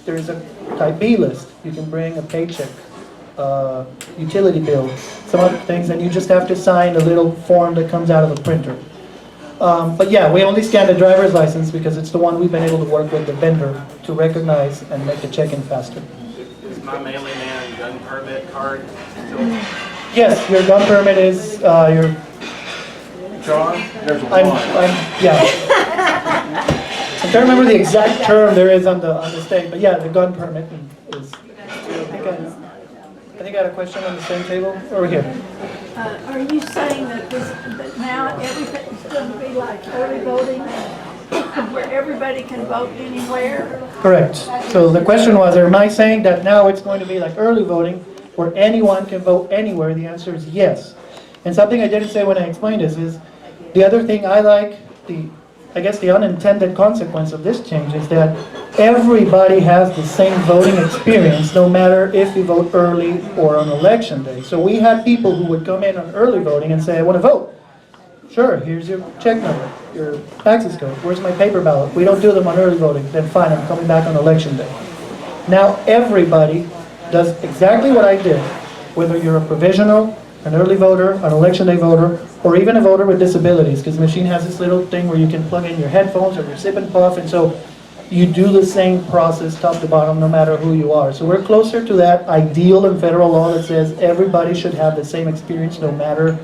there's a type B list. You can bring a paycheck, utility bill, some other things, and you just have to sign a little form that comes out of a printer. But yeah, we only scan the driver's license because it's the one we've been able to work with the vendor to recognize and make the check-in faster. Is my mailing and gun permit card still? Yes, your gun permit is your. John, there's a line. Yeah. I can't remember the exact term there is on the state, but yeah, the gun permit is. I think I had a question on the same table over here. Are you saying that that now everything's going to be like early voting, where everybody can vote anywhere? Correct. So the question was, am I saying that now it's going to be like early voting, where anyone can vote anywhere? The answer is yes. And something I didn't say when I explained this is, the other thing I like, I guess the unintended consequence of this change is that everybody has the same voting experience, no matter if you vote early or on election day. So we had people who would come in on early voting and say, I want to vote. Sure, here's your check number, your access code. Where's my paper ballot? We don't do them on early voting. Then fine, I'm coming back on election day. Now everybody does exactly what I did, whether you're a provisional, an early voter, an election day voter, or even a voter with disabilities, because the machine has this little thing where you can plug in your headphones or your sip and puff, and so you do the same process top to bottom no matter who you are. So we're closer to that ideal in federal law that says everybody should have the same experience no matter,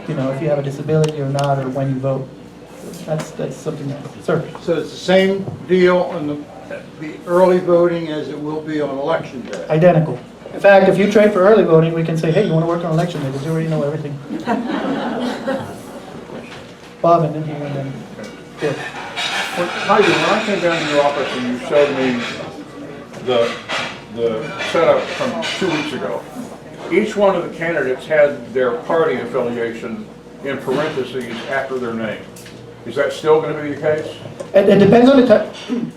if you have a disability or not, or when you vote. That's something else. Sir? So it's the same deal on the early voting as it will be on election day? Identical. In fact, if you train for early voting, we can say, hey, you want to work on election day, because you already know everything. Bob, and then he, and then Bill. Heider, when I came down to your office and you showed me the setup from 2 weeks ago, each one of the candidates had their party affiliation in parentheses after their name. Is that still going to be the case? It depends on the type.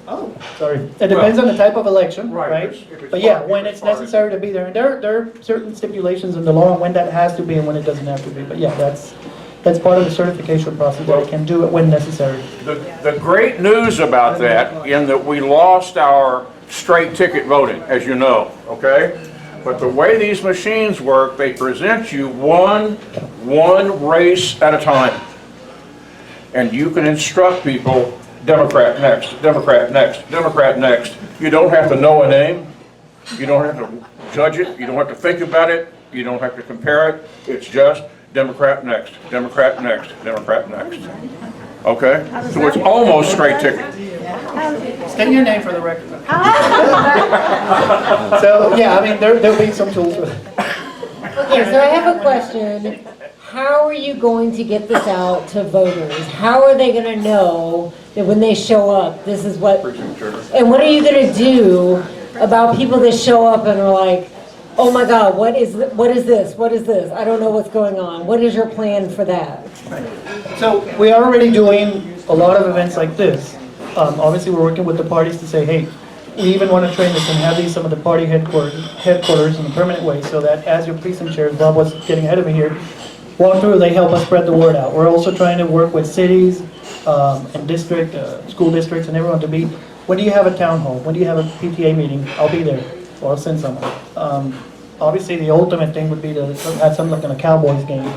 Oh, sorry. It depends on the type of election, right? But yeah, when it's necessary to be there, and there are certain stipulations in the law on when that has to be and when it doesn't have to be. But yeah, that's part of the certification process. That it can do it when necessary. The great news about that, in that we lost our straight ticket voting, as you know, okay? But the way these machines work, they present you one race at a time. And you can instruct people, Democrat next, Democrat next, Democrat next. You don't have to know a name. You don't have to judge it. You don't have to think about it. You don't have to compare it. It's just Democrat next, Democrat next, Democrat next. Okay? So it's almost straight ticket. State your name for the record. So yeah, I mean, there'll be some tools for that. Okay, so I have a question. How are you going to get this out to voters? How are they going to know that when they show up, this is what... And what are you going to do about people that show up and are like, oh my God, what is this? What is this? I don't know what's going on. What is your plan for that? Right. So we are already doing a lot of events like this. Obviously, we're working with the parties to say, hey, we even want to train this and have these some of the party headquarters in a permanent way, so that as your precinct chairs, Bob was getting ahead of me here, walk through, they help us spread the word out. We're also trying to work with cities and school districts and everyone to be, when do you have a town hall? When do you have a PTA meeting? I'll be there, or I'll send someone. Obviously, the ultimate thing would be to have something like in a Cowboys game,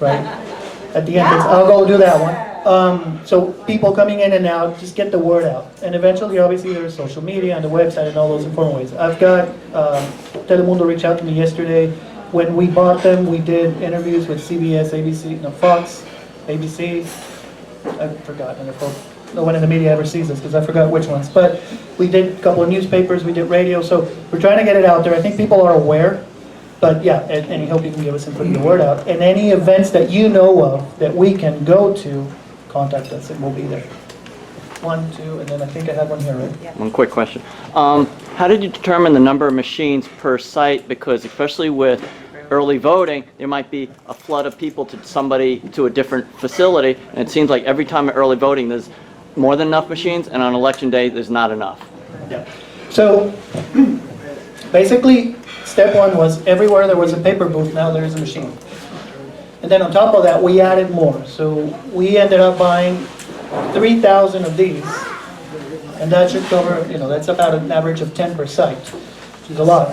right? At the end, I'll go do that one. So people coming in and out, just get the word out. And eventually, obviously, there's social media and the website and all those informal ways. I've got Telemundo reach out to me yesterday. When we bought them, we did interviews with CBS, ABC, Fox, ABC. I've forgotten if no one in the media ever sees this because I forgot which ones. But we did a couple of newspapers, we did radio, so we're trying to get it out there. I think people are aware, but yeah, any help you can give us in putting the word out. And any events that you know of that we can go to, contact us and we'll be there. 1, 2, and then I think I have one here, right? Yeah. One quick question. How did you determine the number of machines per site? Because especially with early voting, there might be a flood of people to a different facility, and it seems like every time at early voting there's more than enough machines, and on election day there's not enough. Yeah. So basically, step one was everywhere there was a paper booth, now there's a machine. And then on top of that, we added more. So we ended up buying 3,000 of these And that should cover, that's about an average of 10 per site, which is a lot.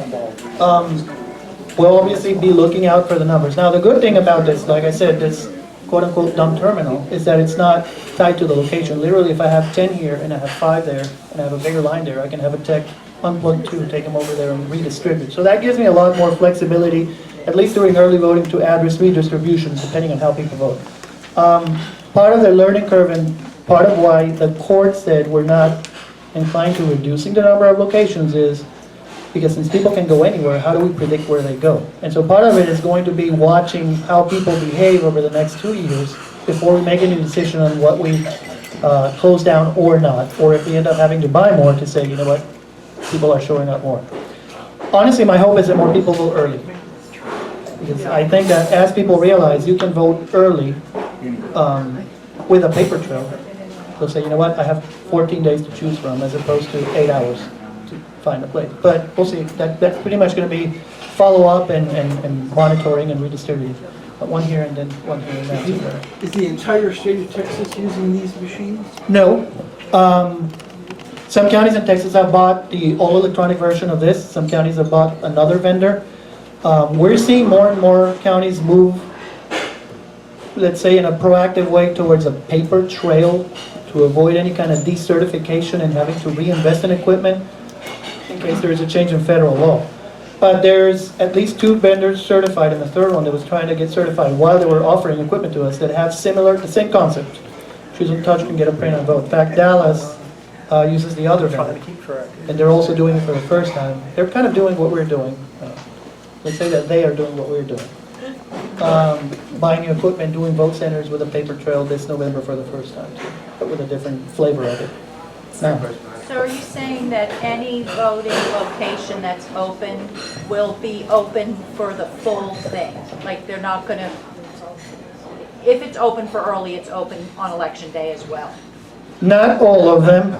We'll obviously be looking out for the numbers. Now, the good thing about this, like I said, this quote-unquote dumb terminal, is that it's not tied to the location. Literally, if I have 10 here and I have 5 there, and I have a bigger line there, I can have a tech unplug 2, take them over there and redistribute. So that gives me a lot more flexibility, at least during early voting, to address redistribution, depending on how people vote. Part of the learning curve and part of why the court said we're not inclined to reducing the number of locations is because since people can go anywhere, how do we predict where they go? And so part of it is going to be watching how people behave over the next 2 years before we make any decision on what we close down or not, or if we end up having to buy more to say, you know what, people are showing up more. Honestly, my hope is that more people vote early. Because I think that as people realize you can vote early with a paper trail, they'll say, you know what, I have 14 days to choose from as opposed to 8 hours to find a place. But we'll see. That's pretty much going to be follow-up and monitoring and redistributing. One here and then one here and there. Is the entire state of Texas using these machines? No. Some counties in Texas have bought the all-electronic version of this. Some counties have bought another vendor. We're seeing more and more counties move, let's say, in a proactive way towards a paper trail to avoid any kind of decertification and having to reinvest in equipment in case there is a change in federal law. But there's at least 2 vendors certified, and the third one that was trying to get certified while they were offering equipment to us that have the same concept. Choose and touch and get a print and vote. In fact, Dallas uses the other vendor, and they're also doing it for the first time. They're kind of doing what we're doing. Let's say that they are doing what we're doing. Buying new equipment, doing vote centers with a paper trail this November for the first time, too, but with a different flavor of it. Now, So are you saying that any voting location that's open will be open for the full thing? Like they're not going to, if it's open for early, it's open on election day as well? not all of them.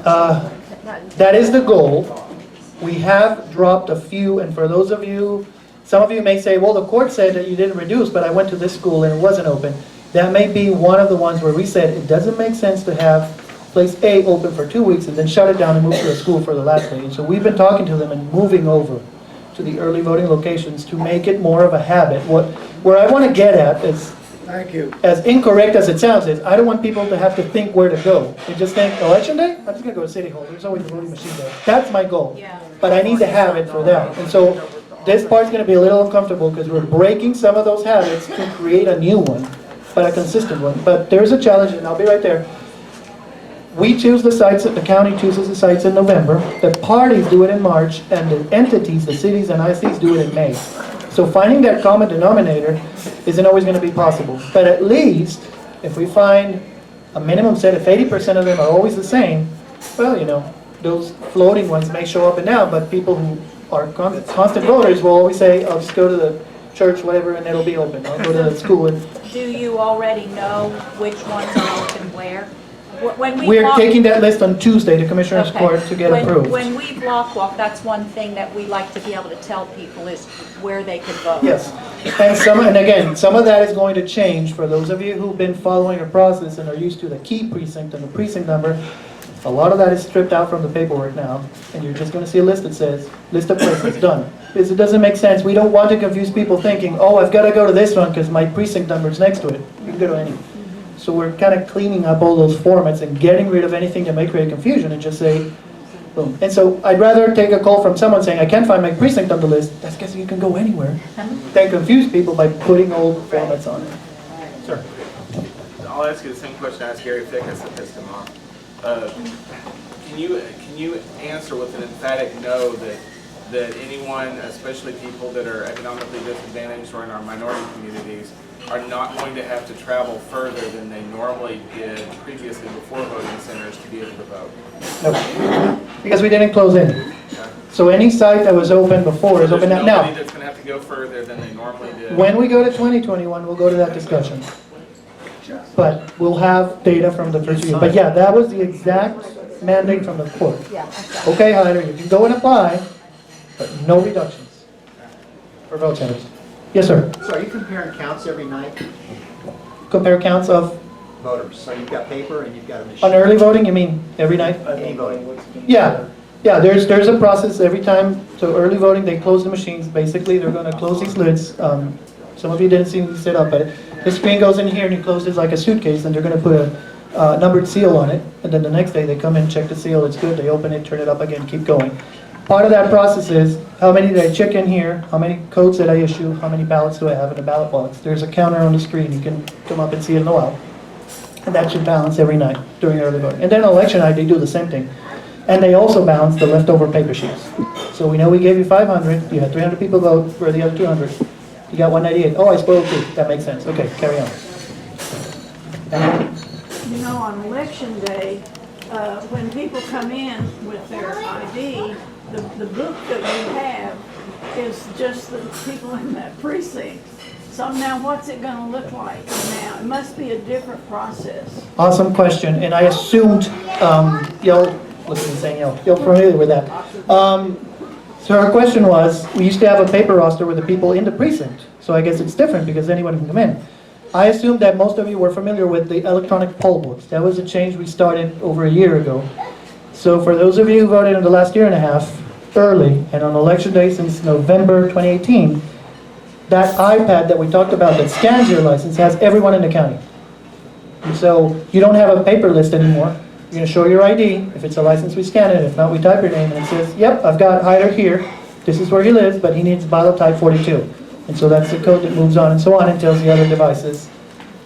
That is the goal. We have dropped a few, and for those of you, some of you may say, well, the court said that you didn't reduce, but I went to this school and it wasn't open. That may be one of the ones where we said it doesn't make sense to have place A open for 2 weeks and then shut it down and move to a school for the last day. And so we've been talking to them and moving over to the early voting locations to make it more of a habit. Where I want to get at is, Thank you. as incorrect as it sounds, is I don't want people to have to think where to go. They just think, election day? I'm just going to go to City Hall. There's always a voting machine there. That's my goal. Yeah. But I need to have it for that. And so this part's going to be a little uncomfortable because we're breaking some of those habits to create a new one, but a consistent one. But there's a challenge, and I'll be right there. We choose the sites, the county chooses the sites in November, the parties do it in March, and the entities, the cities and ICs do it in May. So finding that common denominator isn't always going to be possible. But at least, if we find a minimum set, if 80% of them are always the same, well, you know, those floating ones may show up and down, but people who are constant voters will always say, I'll just go to the church, whatever, and it'll be open. I'll go to the school. And Do you already know which ones are open where? When we we're block- taking that list on Tuesday to Commissioner's Okay. Court to get When- approved. When we block walk, that's one thing that we like to be able to tell people is where they could vote. Yes, and again, some of that is going to change for those of you who've been following a process and are used to the key precinct and the precinct number. A lot of that is stripped out from the paperwork now, and you're just going to see a list that says, list of places, done. Because it doesn't make sense. We don't want to confuse people thinking, oh, I've got to go to this one because my precinct number is next to it. You can go to any. So we're kind of cleaning up all those formats and getting rid of anything that may create confusion and just say, boom. And so I'd rather take a call from someone saying, I can't find my precinct on the list. That's because you can go anywhere. Than confuse people by putting old formats on it. Sir. I'll ask you the same question I asked Gary Fickus that pissed him off. Can you answer with an emphatic no that anyone, especially people that are economically disadvantaged or in our minority communities, are not going to have to travel further than they normally did previously before voting centers to be able to vote? No, because we didn't close in. So any site that was open before is open now. Nobody Now, that's going to have to go further than they normally did. when we go to 2021, we'll go to that discussion. But we'll have data from the first year. But yeah, that was the exact mandate from the court. Yeah, exactly. Okay, Heider, you can go and apply, but no reductions for vote centers. Yes, sir. So are you comparing counts every night? Compare counts of, voters. So you've got paper and you've got a machine. On early voting, you mean every night? Any voting. Yeah, yeah, there's a process every time. So early voting, they close the machines. Basically, they're gonna close these lids. Some of you didn't see me set up, but the screen goes in here and you close it like a suitcase, and they're gonna put a numbered seal on it. And then the next day, they come in, check the seal, it's good, they open it, turn it up again, keep going. Part of that process is, how many did I check in here? How many codes did I issue? How many ballots do I have in the ballot box? There's a counter on the screen. You can come up and see it in a while. And that should balance every night during early voting. And then on election night, they do the same thing. And they also balance the leftover paper sheets. So we know we gave you 500, you had 300 people vote for the other 200. You got 198. Oh, I spoiled 2. That makes sense. Okay, carry on. You know, on election day, when people come in with their ID, the book that we have is just the people in that precinct. So now what's it gonna look like now? It must be a different process. Awesome question, and I assumed, y'all, look at me saying y'all familiar with that. So our question was, we used to have a paper roster with the people in the precinct, so I guess it's different because anyone can come in. I assumed that most of you were familiar with the electronic poll books. That was a change we started over a year ago. So for those of you who voted in the last year and a half, early, and on election day since November 2018, that iPad that we talked about that scans your license has everyone in the county. And so you don't have a paper list anymore. You're going to show your ID. If it's a license, we scan it. If not, we type your name and it says, yep, I've got Heider here. This is where he lives, but he needs ballot type 42. And so that's the code that moves on and so on and tells the other devices,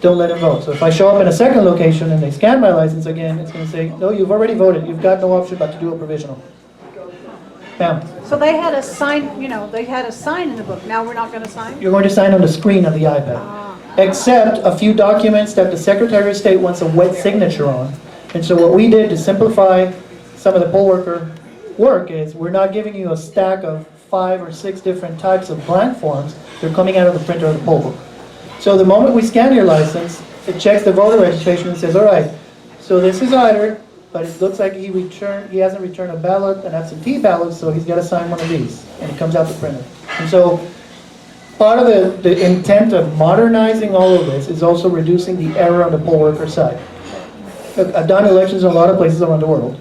don't let him vote. So if I show up in a second location and they scan my license again, it's going to say, no, you've already voted. You've got no option but to do a provisional. Ma'am, So they had a sign, they had a sign in the book. Now we're not going to sign? you're going to sign on the screen of the iPad, except a few documents that the Secretary of State wants a wet signature on. And so what we did to simplify some of the poll worker work is we're not giving you a stack of 5 or 6 different types of blank forms. They're coming out of the printer of the poll book. So the moment we scan your license, it checks the voter registration and says, all right, so this is Heider, but it looks like he hasn't returned a ballot, an absentee ballot, so he's got to sign one of these, and it comes out the printer. And so part of the intent of modernizing all of this is also reducing the error on the poll worker side. Look, I've done elections in a lot of places around the world.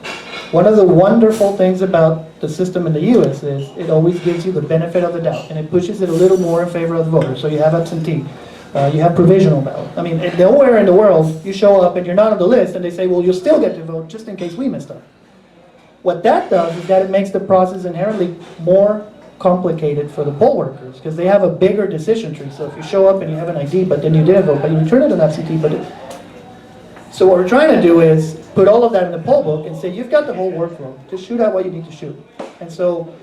One of the wonderful things about the system in the U.S. is it always gives you the benefit of the doubt, and it pushes it a little more in favor of the voter. So you have absentee. You have provisional ballot. I mean, nowhere in the world you show up and you're not on the list and they say, well, you'll still get to vote just in case we messed up. What that does is that it makes the process inherently more complicated for the poll workers because they have a bigger decision tree. So if you show up and you have an ID, but then you didn't vote, but you return it an absentee, so what we're trying to do is put all of that in the poll book and say, you've got the whole workflow. Just shoot out what you need to shoot. And so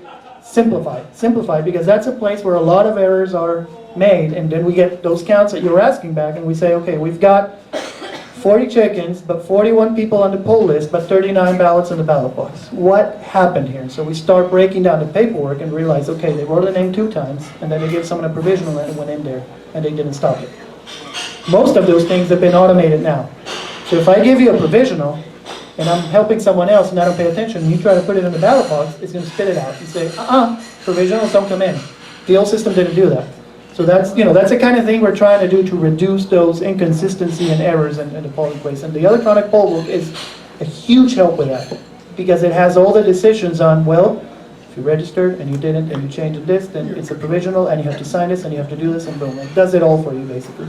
simplify, because that's a place where a lot of errors are made, and then we get those counts that you were asking back, and we say, okay, we've got 40 chickens, but 41 people on the poll list, but 39 ballots in the ballot box. What happened here? So we start breaking down the paperwork and realize, okay, they wrote a name 2 times, and then they gave someone a provisional and it went in there, and they didn't stop it. Most of those things have been automated now. So if I give you a provisional, and I'm helping someone else and I don't pay attention, and you try to put it in the ballot box, it's going to spit it out and say, provisionals don't come in. The old system didn't do that. So that's the kind of thing we're trying to do to reduce those inconsistency and errors in the polling place. And the electronic poll book is a huge help with that because it has all the decisions on, well, if you registered and you didn't and you changed this, then it's a provisional and you have to sign this and you have to do this and boom. It does it all for you basically.